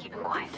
keep him quiet.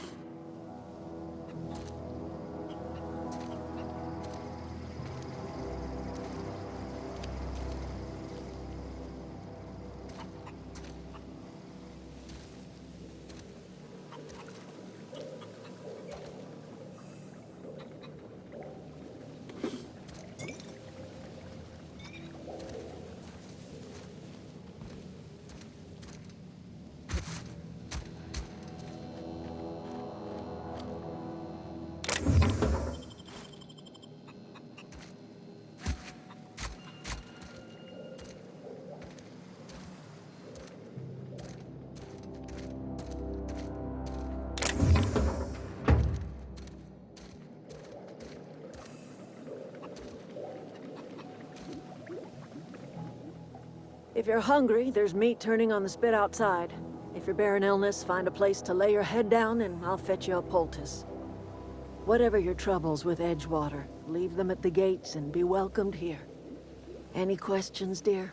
If you're hungry, there's meat turning on the spit outside. If you're bearing illness, find a place to lay your head down and I'll fetch you a poultice. Whatever your troubles with Edgewater, leave them at the gates and be welcomed here. Any questions, dear?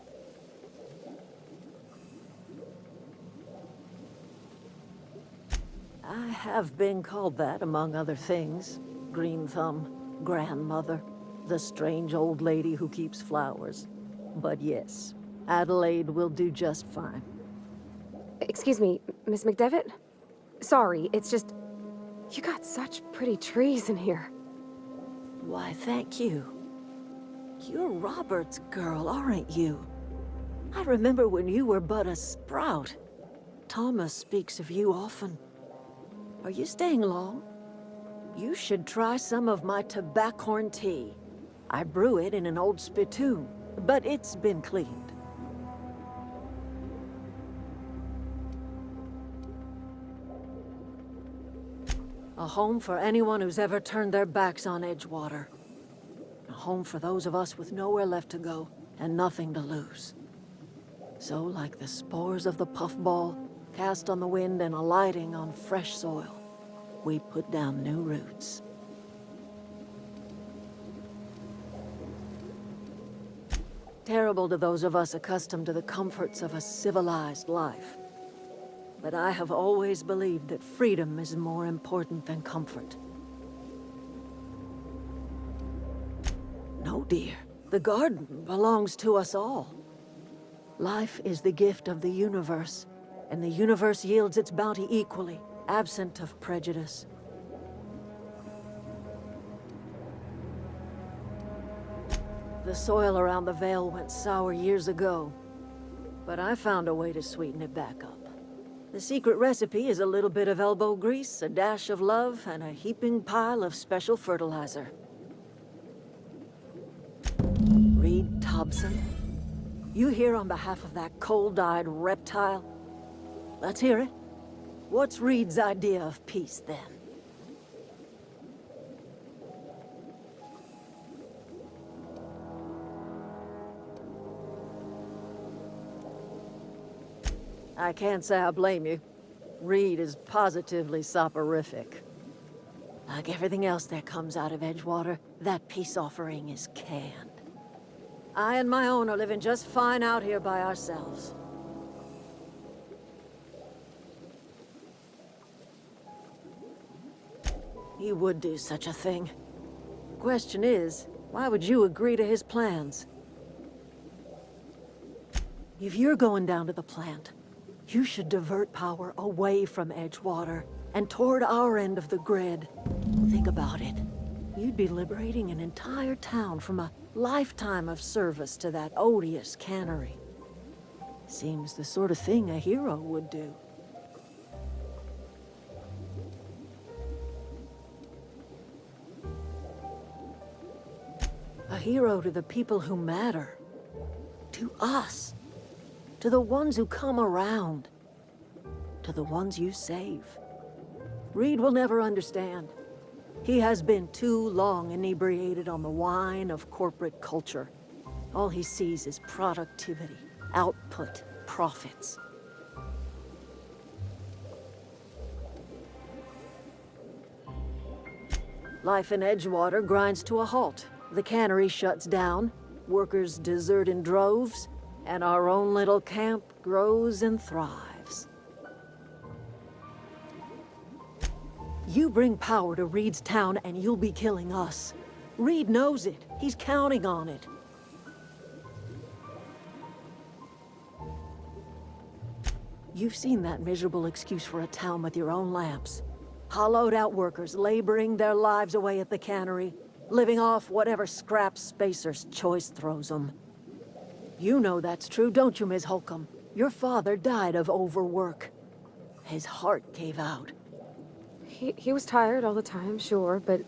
I have been called that, among other things. Green Thumb, grandmother, the strange old lady who keeps flowers. But yes, Adelaide will do just fine. Excuse me, Miss McDevitt? Sorry, it's just... You got such pretty trees in here. Why, thank you. You're Robert's girl, aren't you? I remember when you were but a sprout. Thomas speaks of you often. Are you staying long? You should try some of my tobaccorn tea. I brew it in an old spittoon, but it's been cleaned. A home for anyone who's ever turned their backs on Edgewater. A home for those of us with nowhere left to go and nothing to lose. So, like the spores of the puffball, cast on the wind and alighting on fresh soil, we put down new roots. Terrible to those of us accustomed to the comforts of a civilized life. But I have always believed that freedom is more important than comfort. No, dear. The garden belongs to us all. Life is the gift of the universe, and the universe yields its bounty equally, absent of prejudice. The soil around the Vale went sour years ago, but I found a way to sweeten it back up. The secret recipe is a little bit of elbow grease, a dash of love, and a heaping pile of special fertilizer. Reed Thompson? You here on behalf of that cold-eyed reptile? Let's hear it. What's Reed's idea of peace, then? I can't say I blame you. Reed is positively soporific. Like everything else that comes out of Edgewater, that peace offering is canned. I and my own are living just fine out here by ourselves. He would do such a thing. The question is, why would you agree to his plans? If you're going down to the plant, you should divert power away from Edgewater and toward our end of the grid. Think about it. You'd be liberating an entire town from a lifetime of service to that odious cannery. Seems the sort of thing a hero would do. A hero to the people who matter. To us. To the ones who come around. To the ones you save. Reed will never understand. He has been too long inebriated on the wine of corporate culture. All he sees is productivity, output, profits. Life in Edgewater grinds to a halt. The cannery shuts down, workers desert in droves, and our own little camp grows and thrives. You bring power to Reed's town and you'll be killing us. Reed knows it. He's counting on it. You've seen that miserable excuse for a town with your own lamps. Hollowed out workers laboring their lives away at the cannery, living off whatever scraps Spacer's Choice throws them. You know that's true, don't you, Ms. Holcomb? Your father died of overwork. His heart gave out. He was tired all the time, sure, but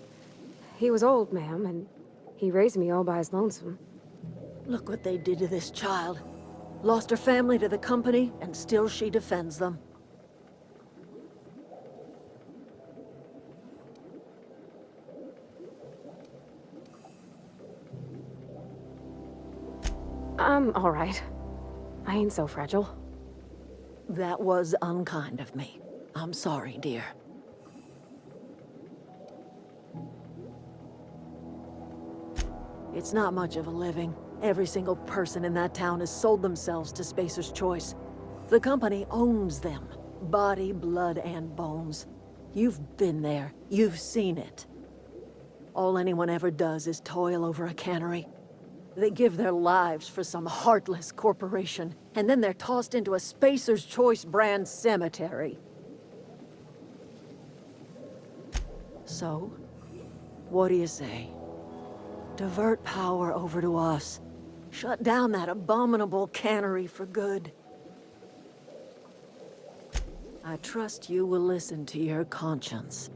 he was old, ma'am, and he raised me all by his lonesome. Look what they did to this child. Lost her family to the company, and still she defends them. I'm all right. I ain't so fragile. That was unkind of me. I'm sorry, dear. It's not much of a living. Every single person in that town has sold themselves to Spacer's Choice. The company owns them. Body, blood, and bones. You've been there. You've seen it. All anyone ever does is toil over a cannery. They give their lives for some heartless corporation, and then they're tossed into a Spacer's Choice brand cemetery. So, what do you say? Divert power over to us. Shut down that abominable cannery for good. I trust you will listen to your conscience.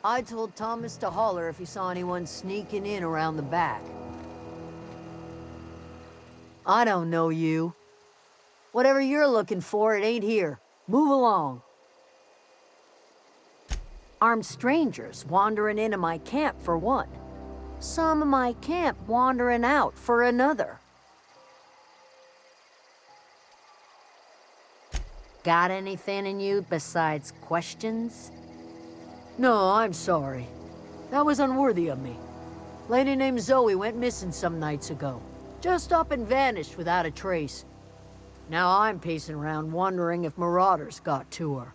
I told Thomas to holler if he saw anyone sneaking in around the back. I don't know you. Whatever you're looking for, it ain't here. Move along. Armed strangers wandering into my camp for one. Some of my camp wandering out for another. Got anything in you besides questions? No, I'm sorry. That was unworthy of me. Lady named Zoe went missing some nights ago. Just up and vanished without a trace. Now I'm pacing around wondering if marauders got to her.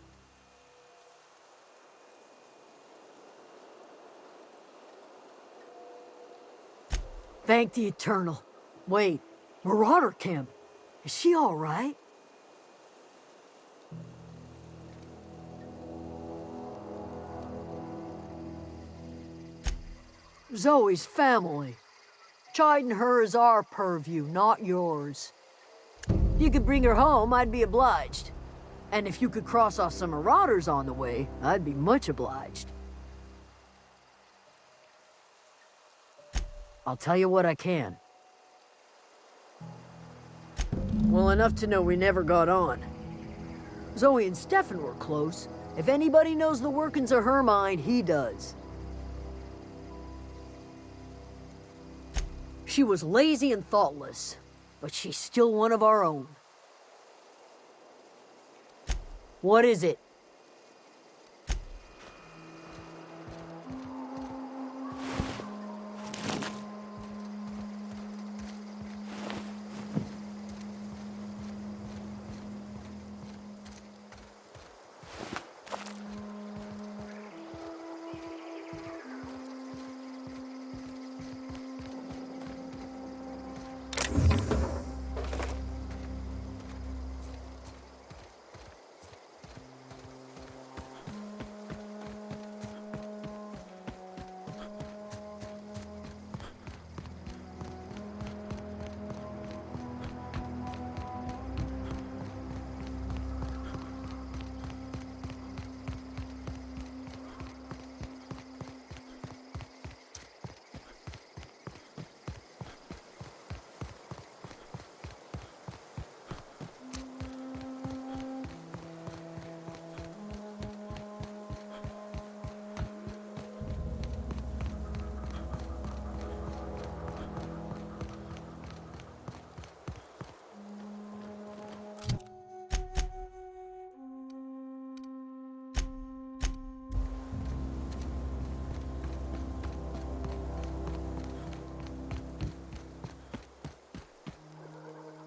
Thank the Eternal. Wait, Marauder Camp? Is she all right? Zoe's family. Chiding her is our purview, not yours. If you could bring her home, I'd be obliged. And if you could cross off some marauders on the way, I'd be much obliged. I'll tell you what I can. Well, enough to know we never got on. Zoe and Stefan were close. If anybody knows the workings of her mind, he does. She was lazy and thoughtless, but she's still one of our own. What is it?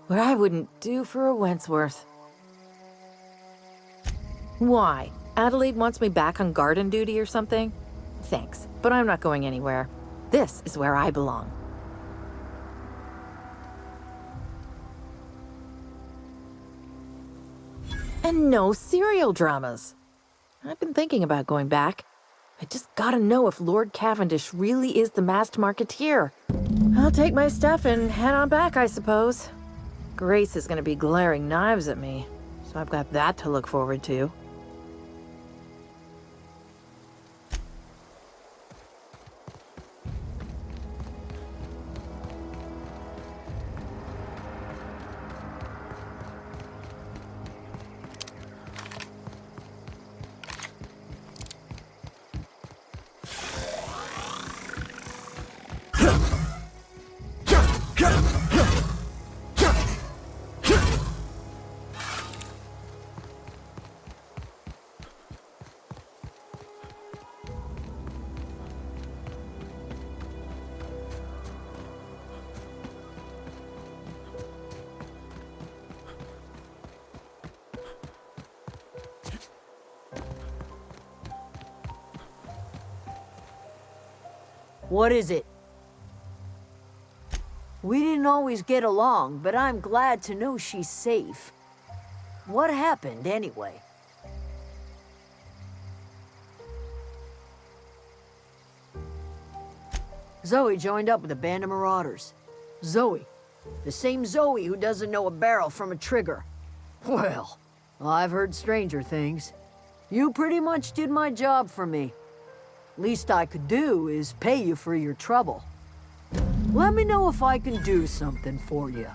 What I wouldn't do for a Wentworth. Why? Adelaide wants me back on garden duty or something? Thanks, but I'm not going anywhere. This is where I belong. And no serial dramas. I've been thinking about going back. I just gotta know if Lord Cavendish really is the masked marketeer. I'll take my stuff and head on back, I suppose. Grace is gonna be glaring knives at me, so I've got that to look forward to. What is it? We didn't always get along, but I'm glad to know she's safe. What happened, anyway? Zoe joined up with a band of marauders. Zoe. The same Zoe who doesn't know a barrel from a trigger. Well, I've heard stranger things. You pretty much did my job for me. Least I could do is pay you for your trouble. Let me know if I can do something for you.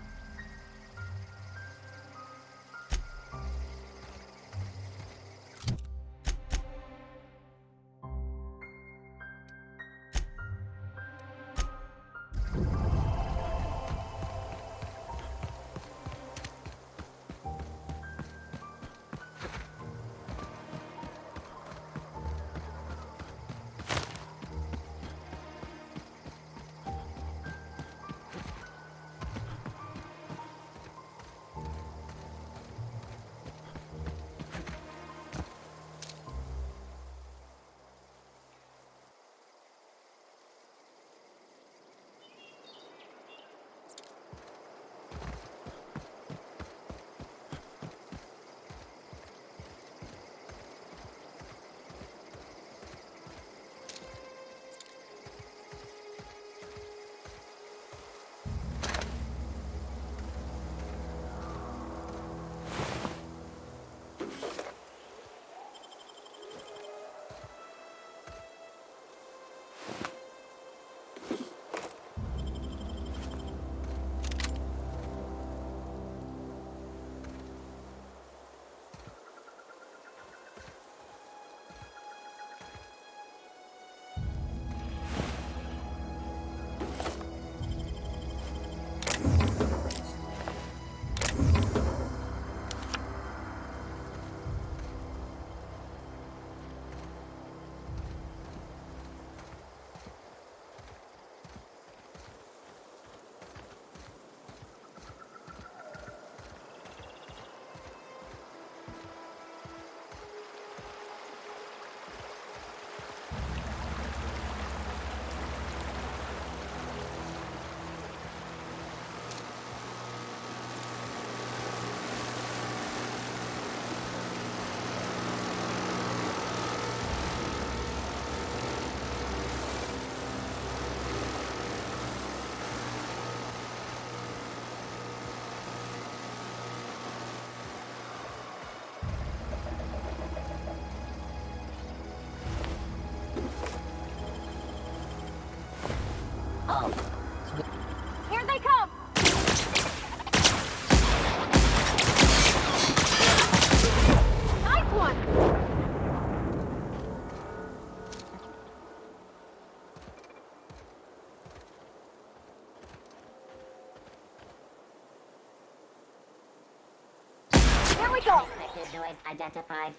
Here they come! Nice one! Here we go! Unexpected noise identified.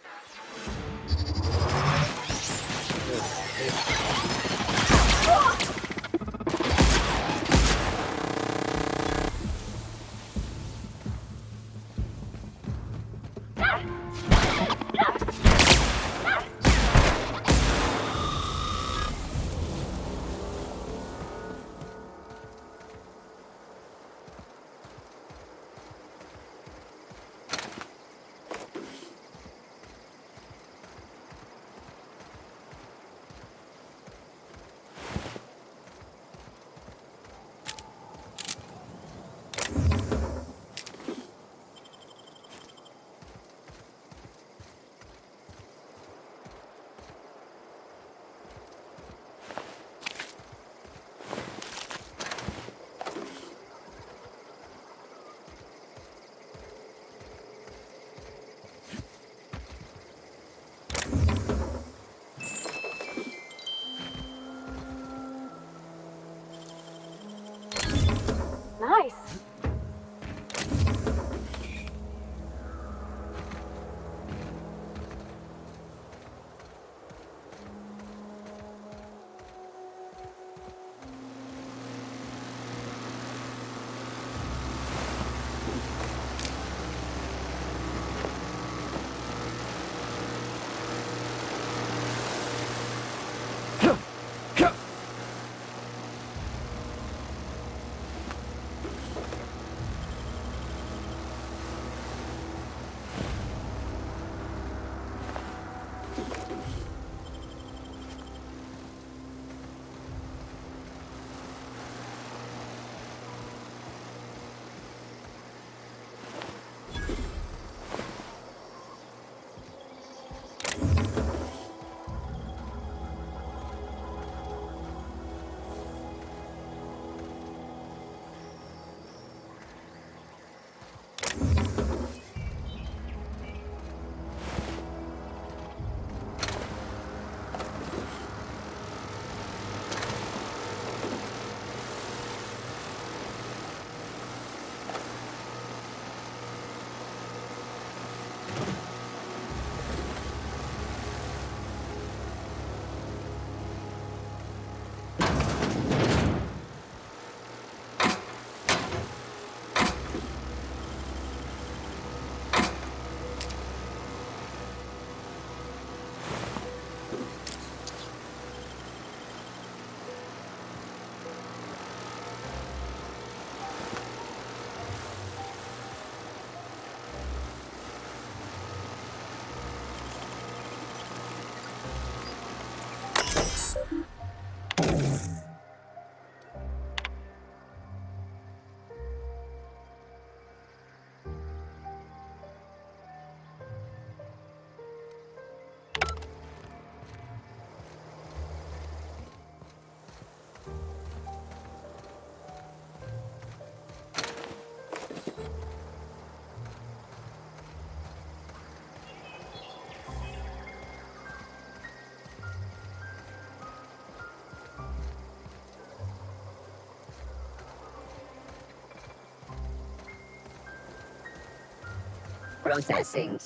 Processing.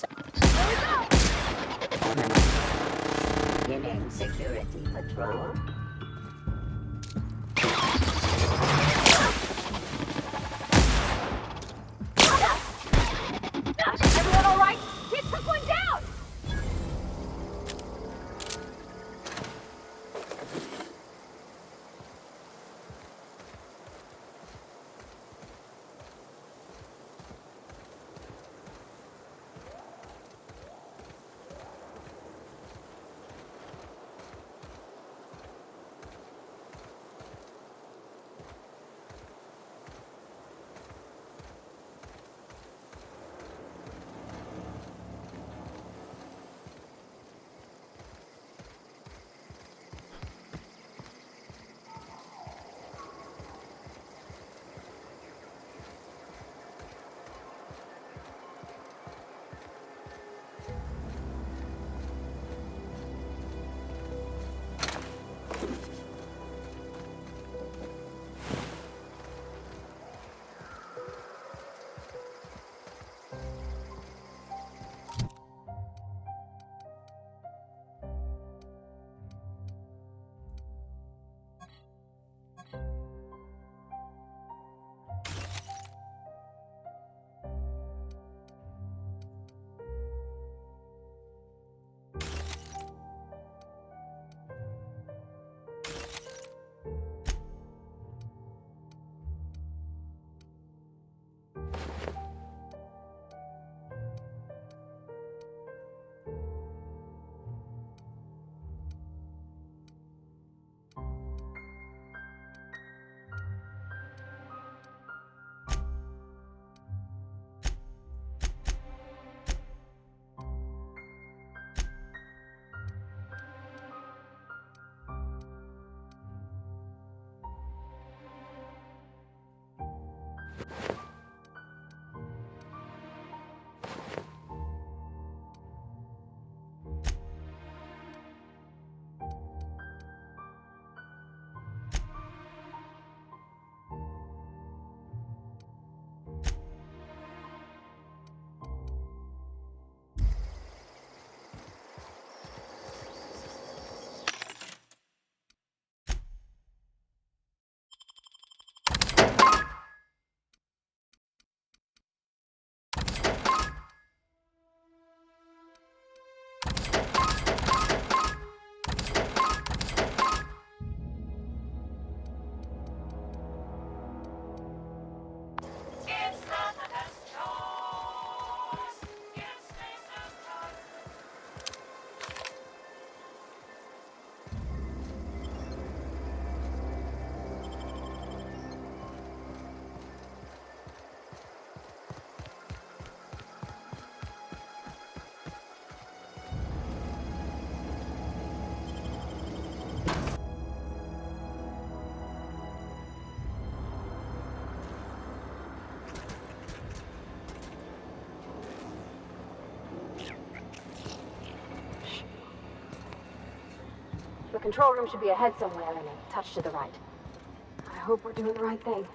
Beginning security patrol. Everyone all right? Kid took one down! The control room should be ahead somewhere and a touch to the right. I hope we're doing the right thing.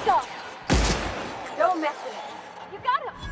Michael! Don't mess with him. You got him!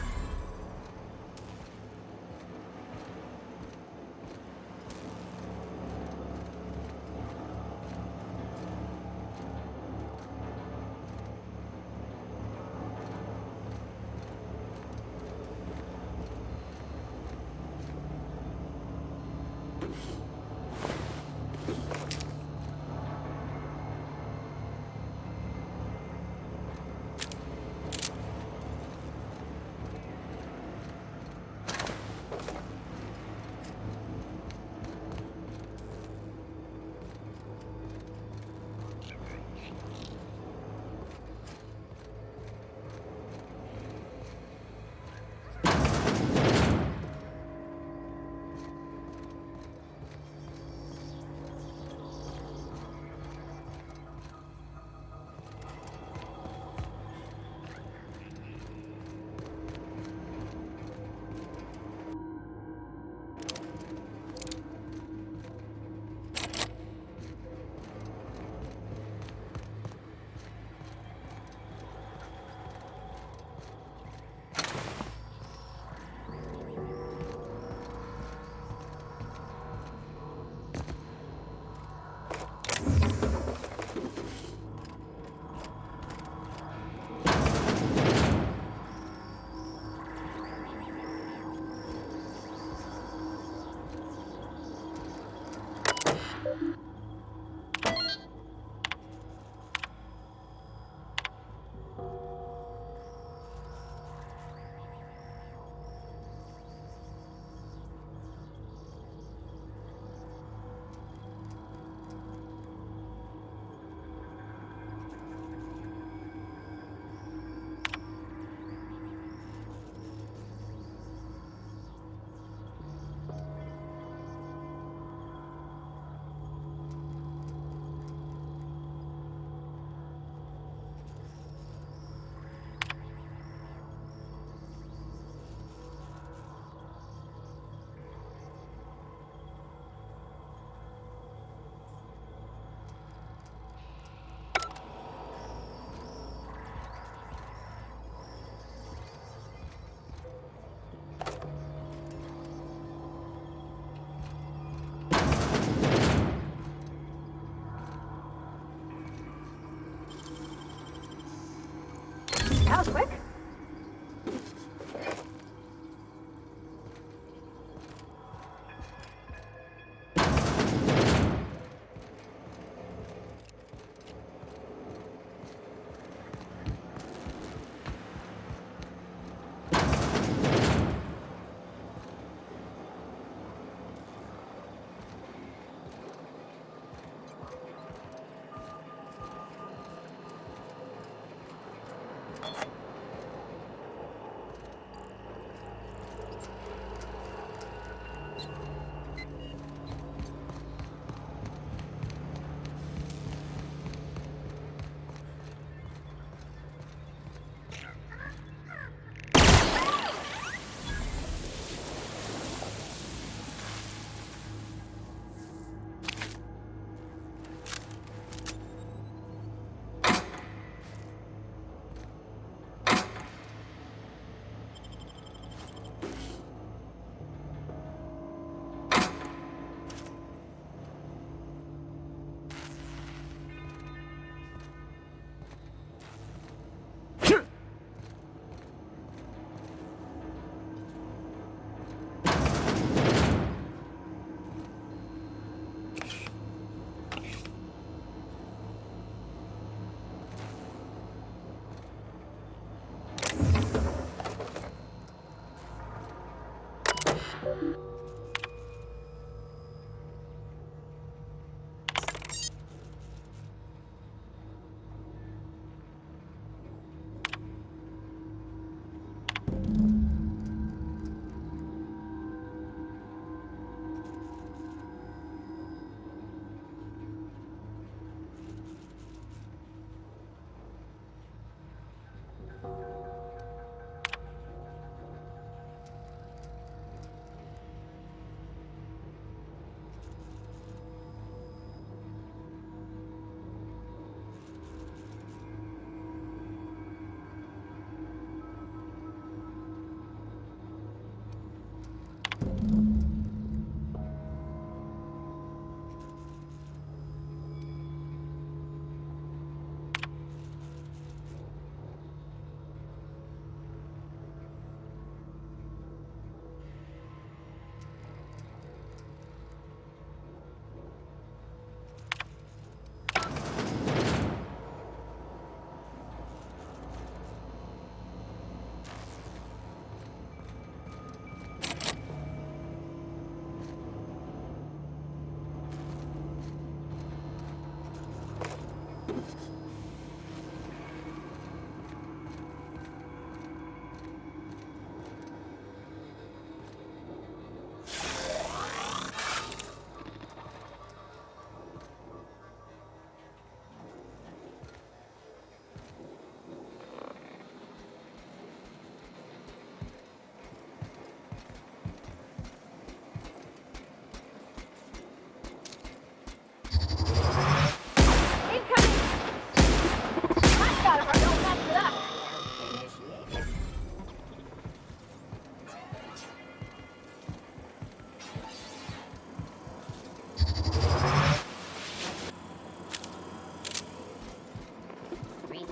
That was quick.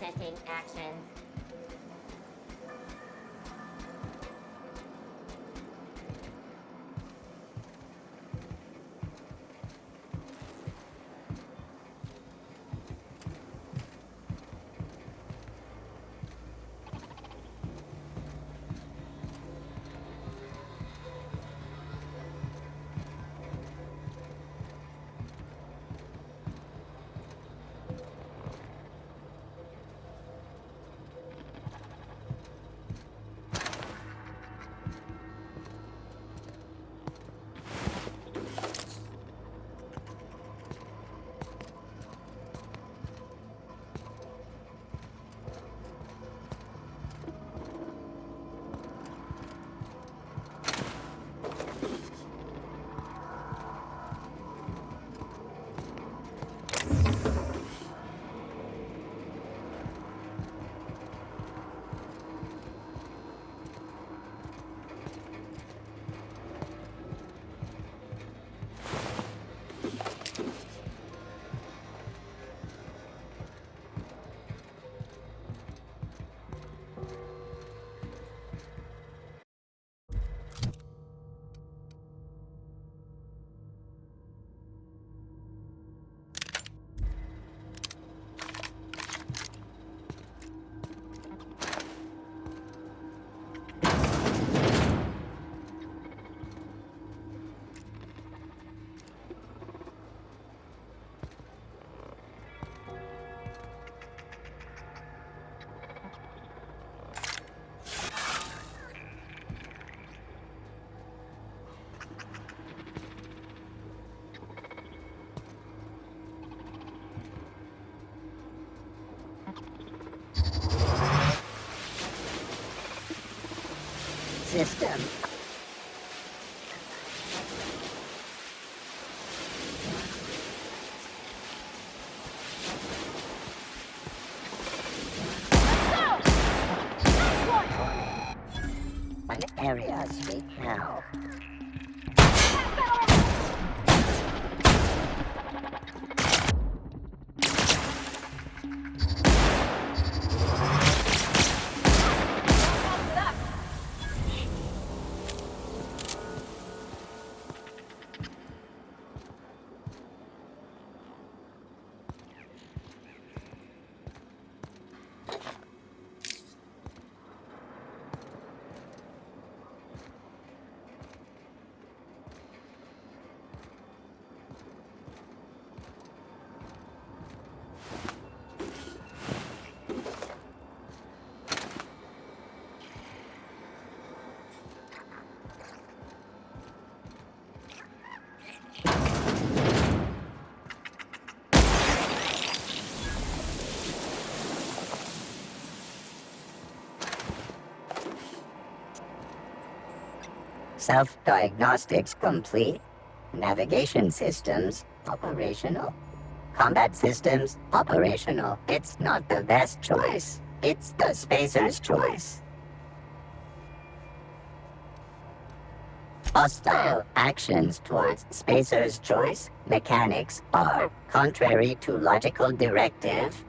implementing actions. System. An area speak now. Self-diagnostics complete. Navigation systems operational. Combat systems operational. It's not the best choice. It's the spacer's choice. Hostile actions towards spacer's choice mechanics are contrary to logical directive.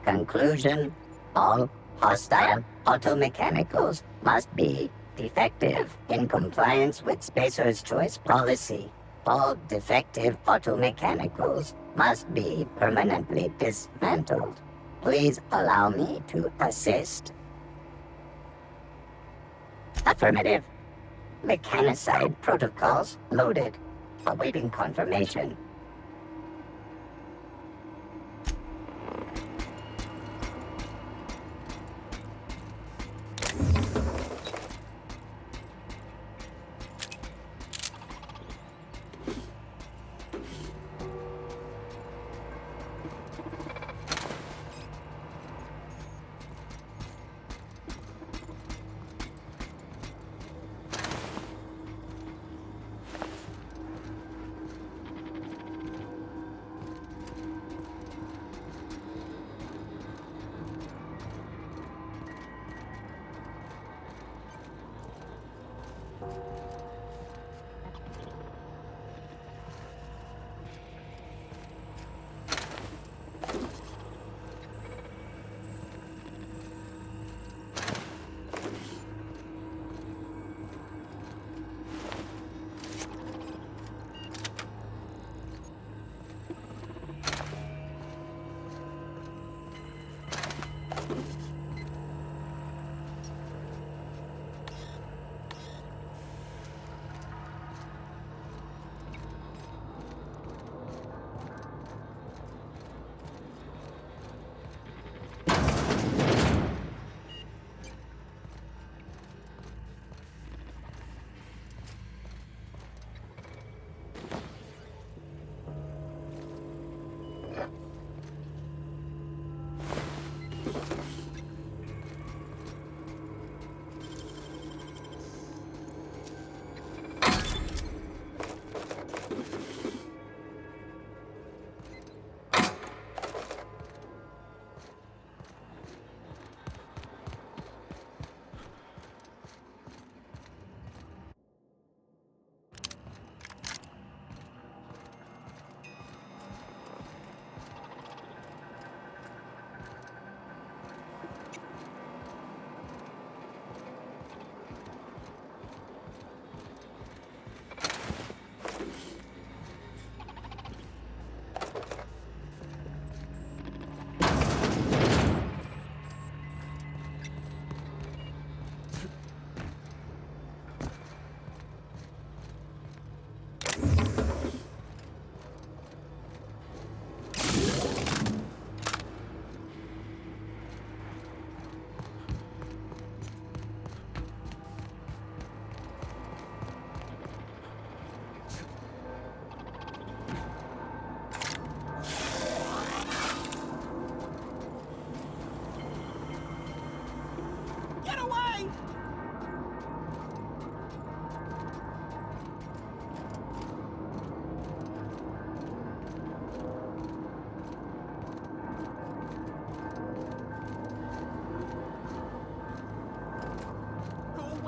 Conclusion: all hostile automechanicals must be defective in compliance with spacer's choice policy. All defective automechanicals must be permanently dismantled. Please allow me to assist. Affirmative. Mechanicide protocols loaded. Awaiting confirmation.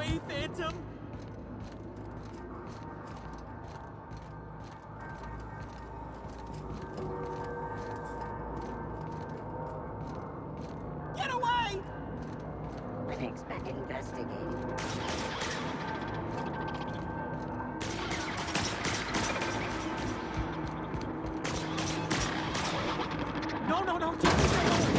away, Phantom! Get away! Investigating. No, no, no, just leave me alone.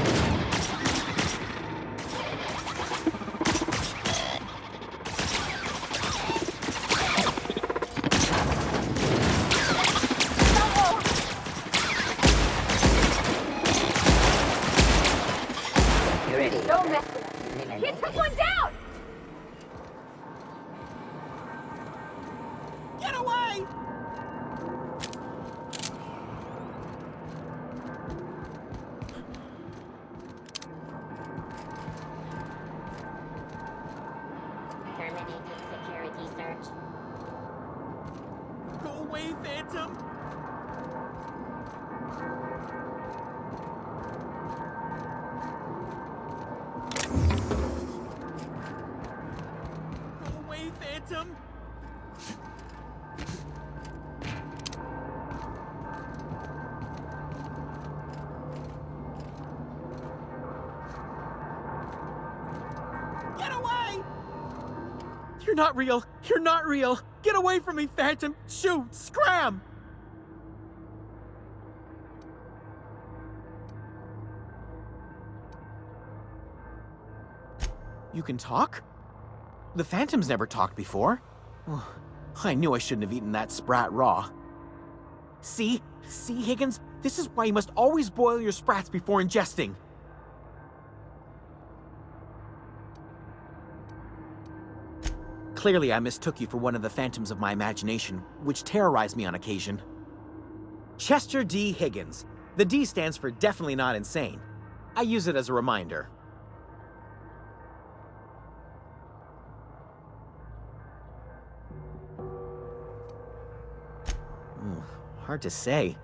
Security. Don't mess with him. He took one down! Get away! Terminating security search. Go away, Phantom! Go away, Phantom! Get away! You're not real! You're not real! Get away from me, Phantom! Shoot! Scram! You can talk? The Phantom's never talked before. Oh, I knew I shouldn't have eaten that sprat raw. See? See, Higgins? This is why you must always boil your sprats before ingesting. Clearly, I mistook you for one of the phantoms of my imagination, which terrorized me on occasion. Chester D. Higgins. The D stands for definitely not insane. I use it as a reminder. Hard to say.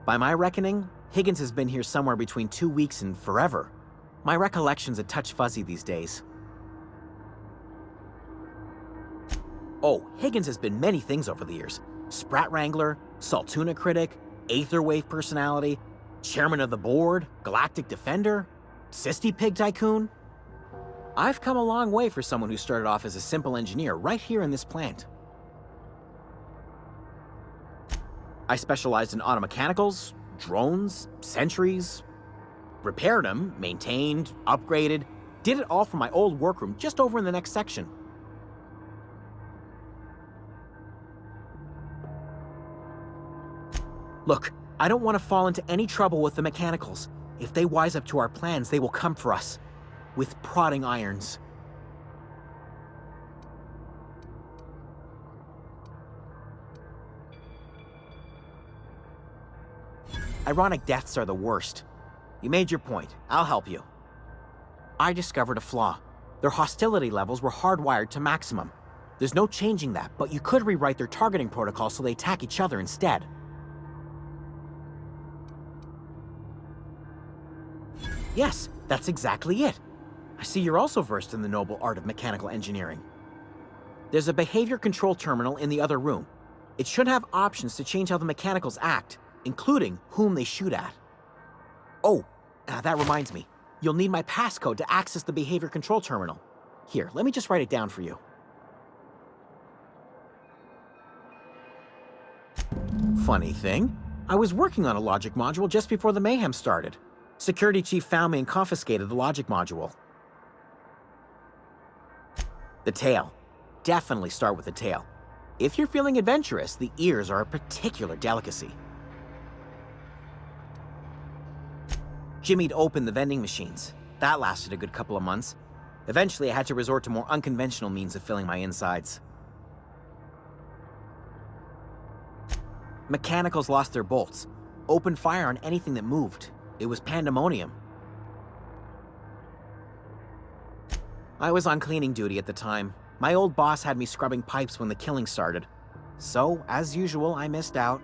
By my reckoning, Higgins has been here somewhere between 2 weeks and forever. My recollection's a touch fuzzy these days. Oh, Higgins has been many things over the years. Sprat Wrangler, Saltuna Critic, Aetherwave Personality, Chairman of the Board, Galactic Defender, Sisty Pig Tycoon. I've come a long way for someone who started off as a simple engineer right here in this plant. I specialized in automechanicals, drones, sentries, repaired them, maintained, upgraded, did it all from my old workroom just over in the next section. Look, I don't want to fall into any trouble with the mechanicals. If they wise up to our plans, they will come for us. With prodding irons. Ironic deaths are the worst. You made your point. I'll help you. I discovered a flaw. Their hostility levels were hardwired to maximum. There's no changing that, but you could rewrite their targeting protocol so they attack each other instead. Yes, that's exactly it. I see you're also versed in the noble art of mechanical engineering. There's a behavior control terminal in the other room. It should have options to change how the mechanicals act, including whom they shoot at. Oh, that reminds me. You'll need my passcode to access the behavior control terminal. Here, let me just write it down for you. Funny thing, I was working on a logic module just before the mayhem started. Security chief found me and confiscated the logic module. The tail. Definitely start with the tail. If you're feeling adventurous, the ears are a particular delicacy. Jimmy'd opened the vending machines. That lasted a good couple of months. Eventually, I had to resort to more unconventional means of filling my insides. Mechanicals lost their bolts. Opened fire on anything that moved. It was pandemonium. I was on cleaning duty at the time. My old boss had me scrubbing pipes when the killing started. So, as usual, I missed out.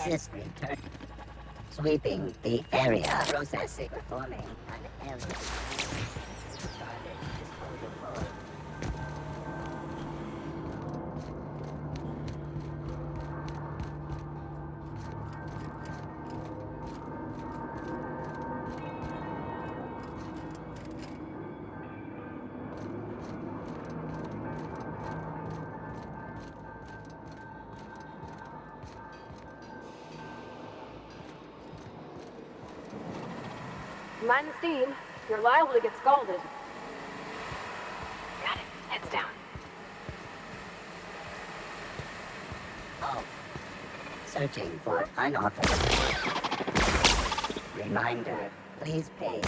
System turn. Sweeping the area. Processing. Performing an error. Garbage disposal. Mind the steam. You're liable to get scalded. Got it. Heads down. Oh. Searching for unauthorized. Reminder. Please pay.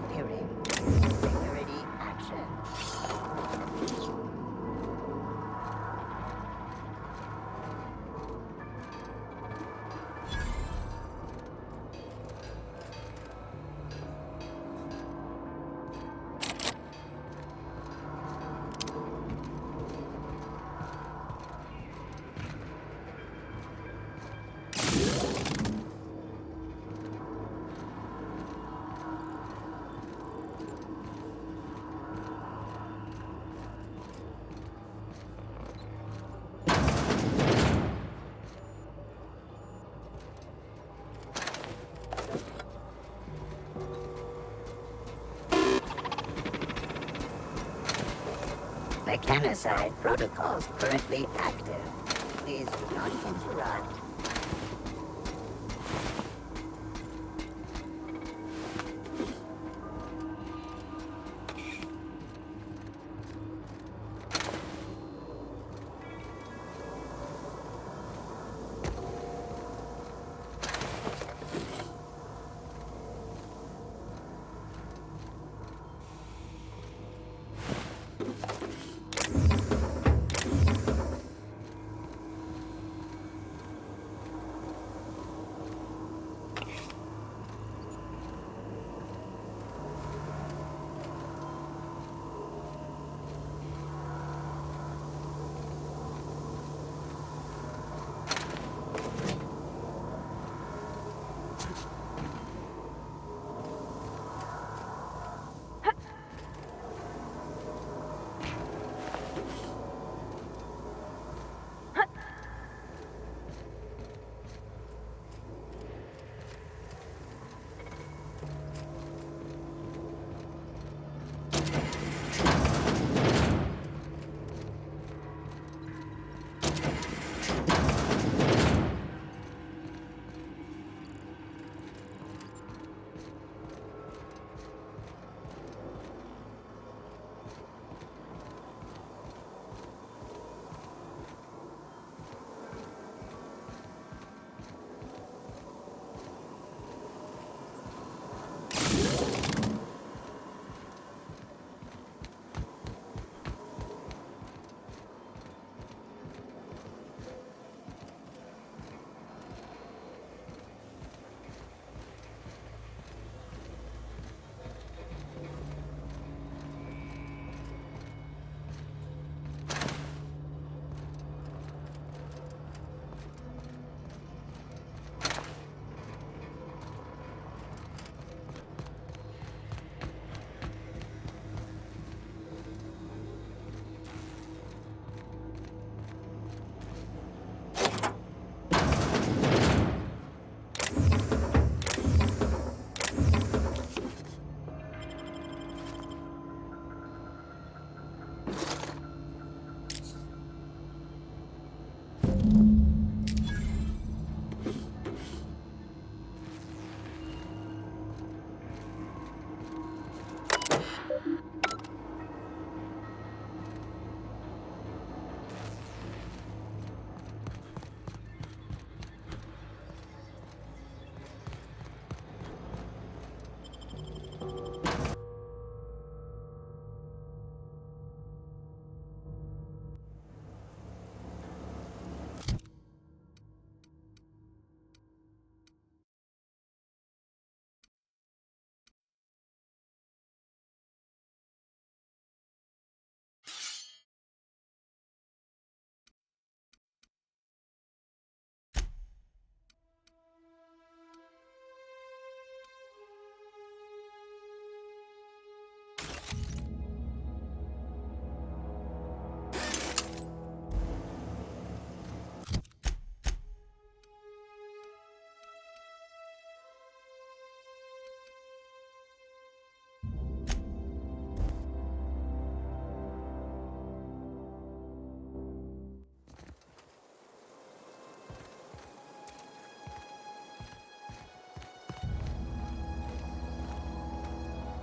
Clearing. Security action. Mechanicide protocols currently active. Please do not interrupt.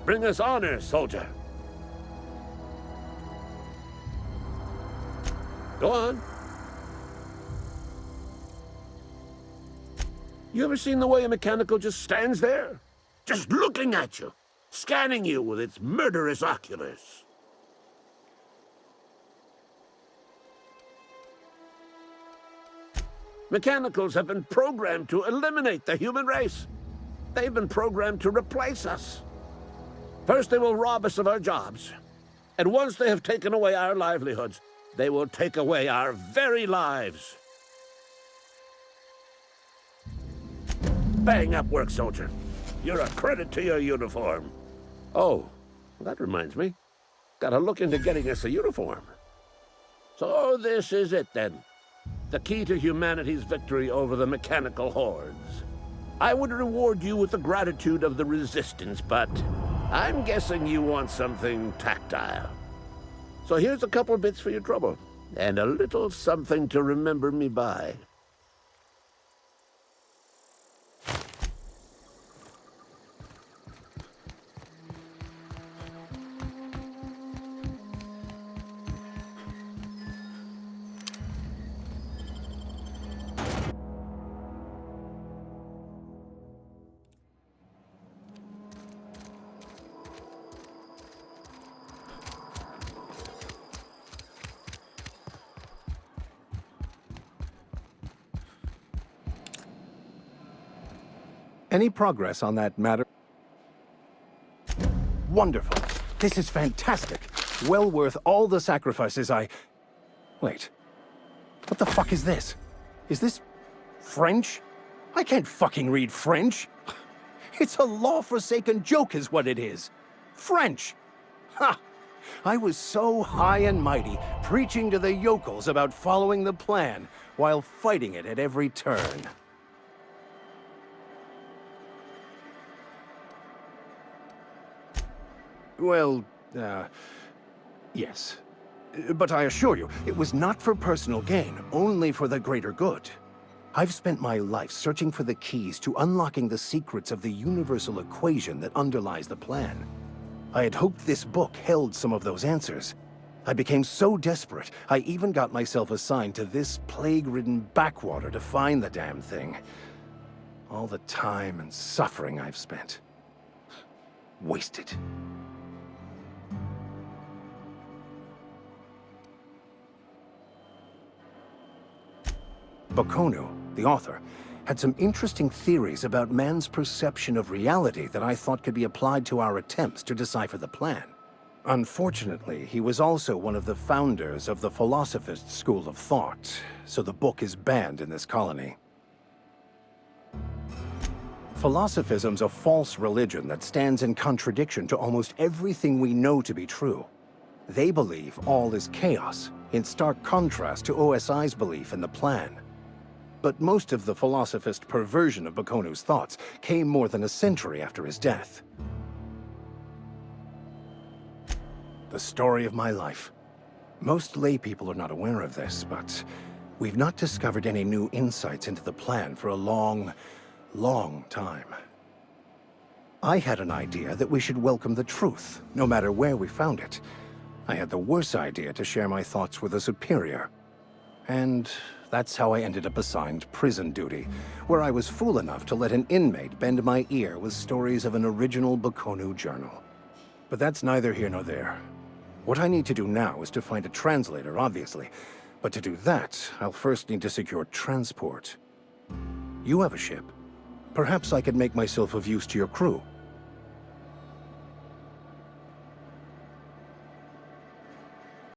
Bring us honor, soldier. Go on. You ever seen the way a mechanical just stands there? Just looking at you, scanning you with its murderous oculars. Mechanicals have been programmed to eliminate the human race. They've been programmed to replace us. First, they will rob us of our jobs. And once they have taken away our livelihoods, they will take away our very lives. Bang up work, soldier. You're a credit to your uniform. Oh, that reminds me. Gotta look into getting us a uniform. So this is it, then. The key to humanity's victory over the mechanical hordes. I would reward you with the gratitude of the Resistance, but I'm guessing you want something tactile. So here's a couple bits for your trouble, and a little something to remember me by. Any progress on that matter? Wonderful. This is fantastic. Well worth all the sacrifices I... Wait. What the fuck is this? Is this... French? I can't fucking read French. It's a law-forsaken joke is what it is. French! Ha! I was so high and mighty, preaching to the yokels about following the plan, while fighting it at every turn. Well, yes. But I assure you, it was not for personal gain, only for the greater good. I've spent my life searching for the keys to unlocking the secrets of the universal equation that underlies the plan. I had hoped this book held some of those answers. I became so desperate, I even got myself assigned to this plague-ridden backwater to find the damn thing. All the time and suffering I've spent. Wasted. Baconu, the author, had some interesting theories about man's perception of reality that I thought could be applied to our attempts to decipher the plan. Unfortunately, he was also one of the founders of the Philosophist school of thought, so the book is banned in this colony. Philosophism's a false religion that stands in contradiction to almost everything we know to be true. They believe all is chaos, in stark contrast to OSI's belief in the plan. But most of the philosophist perversion of Baconu's thoughts came more than a century after his death. The story of my life. Most lay people are not aware of this, but we've not discovered any new insights into the plan for a long, long time. I had an idea that we should welcome the truth, no matter where we found it. I had the worse idea to share my thoughts with a superior. And that's how I ended up assigned prison duty, where I was fool enough to let an inmate bend my ear with stories of an original Baconu journal. But that's neither here nor there. What I need to do now is to find a translator, obviously. But to do that, I'll first need to secure transport. You have a ship. Perhaps I could make myself of use to your crew.